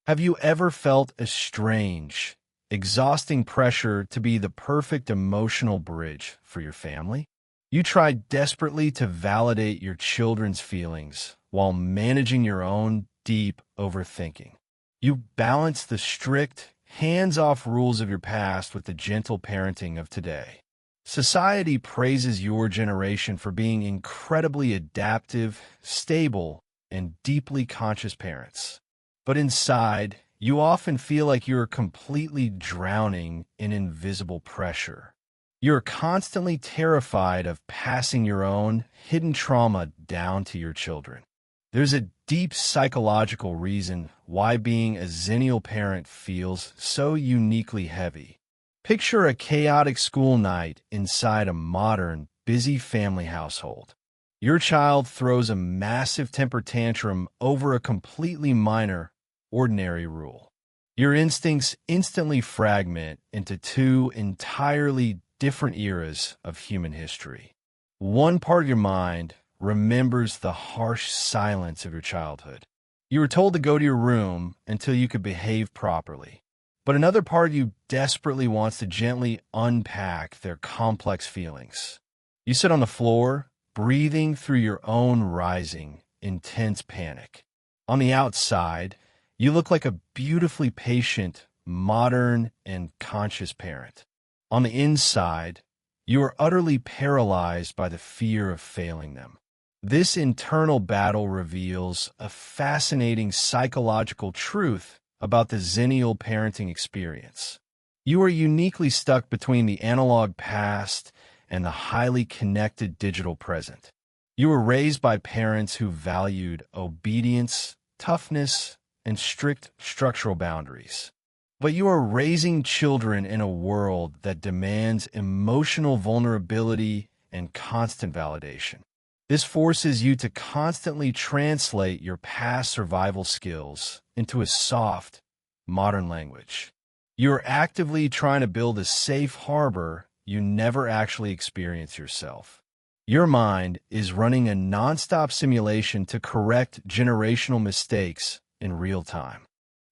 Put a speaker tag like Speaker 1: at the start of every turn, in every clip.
Speaker 1: Have you ever felt a strange, exhausting pressure to be the perfect emotional bridge for your family? You try desperately to validate your children's feelings while managing your own deep overthinking. You balance the strict, hands-off rules of your past with the gentle parenting of today. Society praises your generation for being incredibly adaptive, stable, and deeply conscious parents. But inside, you often feel like you're completely drowning in invisible pressure. You're constantly terrified of passing your own hidden trauma down to your children. There's a deep psychological reason why being a Xennial parent feels so uniquely heavy. Picture a chaotic school night inside a modern, busy family household. Your child throws a massive temper tantrum over a completely minor, ordinary rule. Your instincts instantly fragment into two entirely different eras of human history. One part of your mind remembers the harsh silence of your childhood. You were told to go to your room until you could behave properly. But another part of you desperately wants to gently unpack their complex feelings. You sit on the floor, breathing through your own rising, intense panic. On the outside, you look like a beautifully patient, modern, and conscious parent. On the inside, you are utterly paralyzed by the fear of failing them. This internal battle reveals a fascinating psychological truth about the Xennial parenting experience. You are uniquely stuck between the analog past and the highly connected digital present. You were raised by parents who valued obedience, toughness, and strict structural boundaries. But you are raising children in a world that demands emotional vulnerability and constant validation. This forces you to constantly translate your past survival skills into a soft, modern language. You're actively trying to build a safe harbor you never actually experience yourself. Your mind is running a nonstop simulation to correct generational mistakes in real time.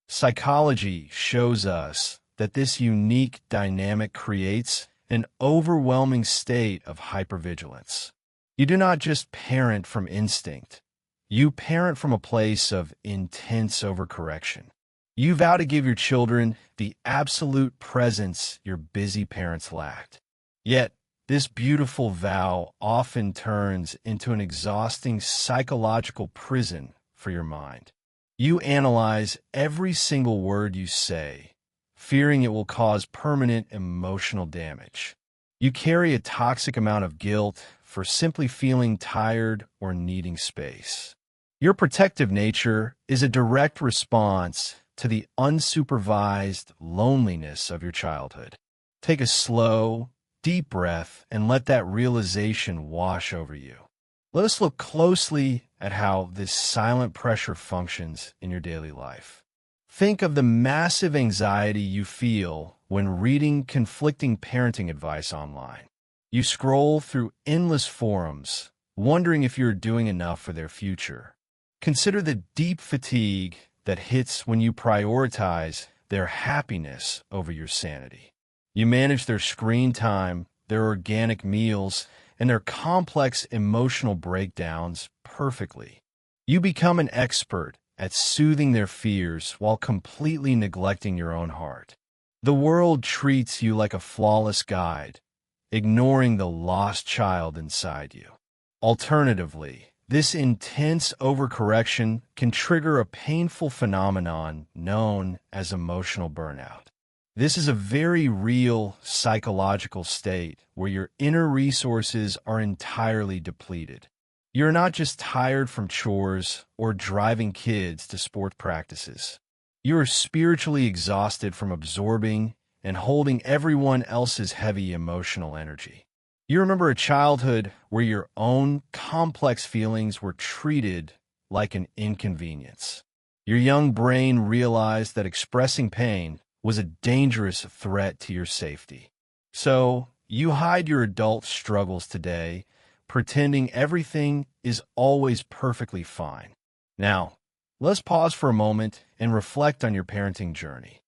Speaker 1: Psychology shows us that this unique dynamic creates an overwhelming state of hypervigilance. You do not just parent from instinct. You parent from a place of intense overcorrection. You vow to give your children the absolute presence your busy parents lacked. Yet, this beautiful vow often turns into an exhausting psychological prison for your mind. You analyze every single word you say, fearing it will cause permanent emotional damage. You carry a toxic amount of guilt for simply feeling tired or needing space. Your protective nature is a direct response to the unsupervised loneliness of your childhood. Take a slow, deep breath and let that realization wash over you. Let us look closely at how this silent pressure functions in your daily life. Think of the massive anxiety you feel when reading conflicting parenting advice online. You scroll through endless forums, wondering if you're doing enough for their future. Consider the deep fatigue that hits when you prioritize their happiness over your sanity. You manage their screen time, their organic meals, and their complex emotional breakdowns perfectly. You become an expert at soothing their fears while completely neglecting your own heart. The world treats you like a flawless guide, ignoring the lost child inside you. Alternatively, this intense overcorrection can trigger a painful phenomenon known as emotional burnout. This is a very real psychological state where your inner resources are entirely depleted. You're not just tired from chores or driving kids to sport practices. You are spiritually exhausted from absorbing and holding everyone else's heavy emotional energy. You remember a childhood where your own complex feelings were treated like an inconvenience. Your young brain realized that expressing pain was a dangerous threat to your safety. So, you hide your adult struggles today, pretending everything is always perfectly fine. Now, Let's pause for a moment and reflect on your parenting journey.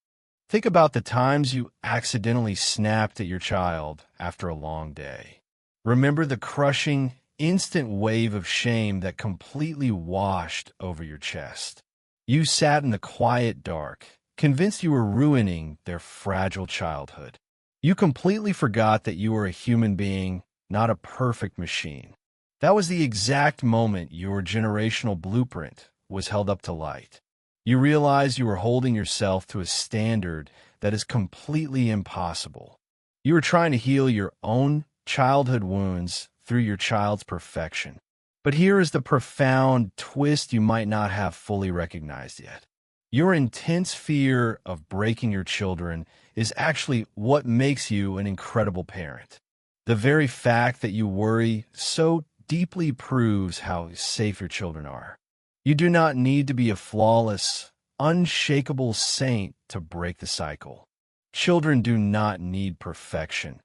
Speaker 1: Think about the times you accidentally snapped at your child after a long day. Remember the crushing, instant wave of shame that completely washed over your chest. You sat in the quiet dark, convinced you were ruining their fragile childhood. You completely forgot that you were a human being, not a perfect machine. That was the exact moment your generational blueprint was held up to light. You realized you were holding yourself to a standard that is completely impossible. You were trying to heal your own childhood wounds through your child's perfection. But here is the profound twist you might not have fully recognized yet. Your intense fear of breaking your children is actually what makes you an incredible parent. The very fact that you worry so deeply proves how safe your children are. You do not need to be a flawless, unshakable saint to break the cycle. Children do not need perfection.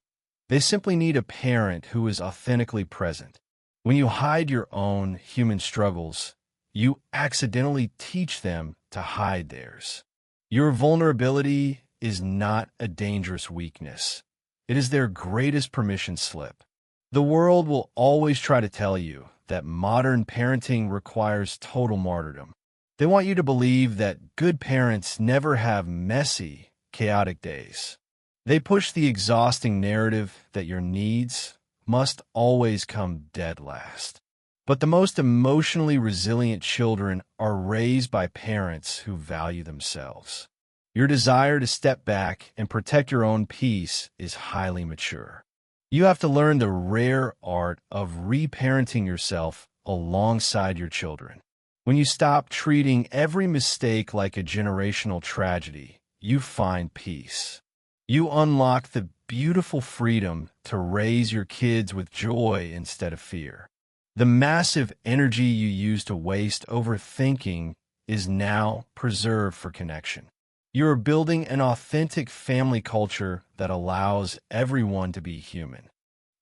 Speaker 1: They simply need a parent who is authentically present. When you hide your own human struggles, you accidentally teach them to hide theirs. Your vulnerability is not a dangerous weakness. It is their greatest permission slip. The world will always try to tell you that modern parenting requires total martyrdom. They want you to believe that good parents never have messy, chaotic days. They push the exhausting narrative that your needs must always come dead last. But the most emotionally resilient children are raised by parents who value themselves. Your desire to step back and protect your own peace is highly mature. You have to learn the rare art of reparenting yourself alongside your children. When you stop treating every mistake like a generational tragedy, you find peace. You unlock the beautiful freedom to raise your kids with joy instead of fear. The massive energy you used to waste overthinking is now preserved for connection. You are building an authentic family culture that allows everyone to be human.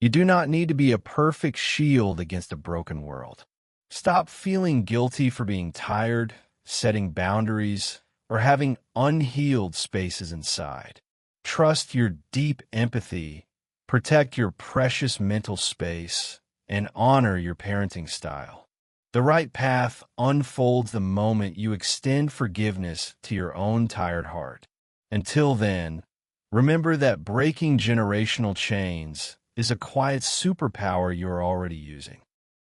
Speaker 1: You do not need to be a perfect shield against a broken world. Stop feeling guilty for being tired, setting boundaries, or having unhealed spaces inside. Trust your deep empathy, protect your precious mental space, and honor your parenting style. The right path unfolds the moment you extend forgiveness to your own tired heart. Until then, remember that breaking generational chains is a quiet superpower you are already using.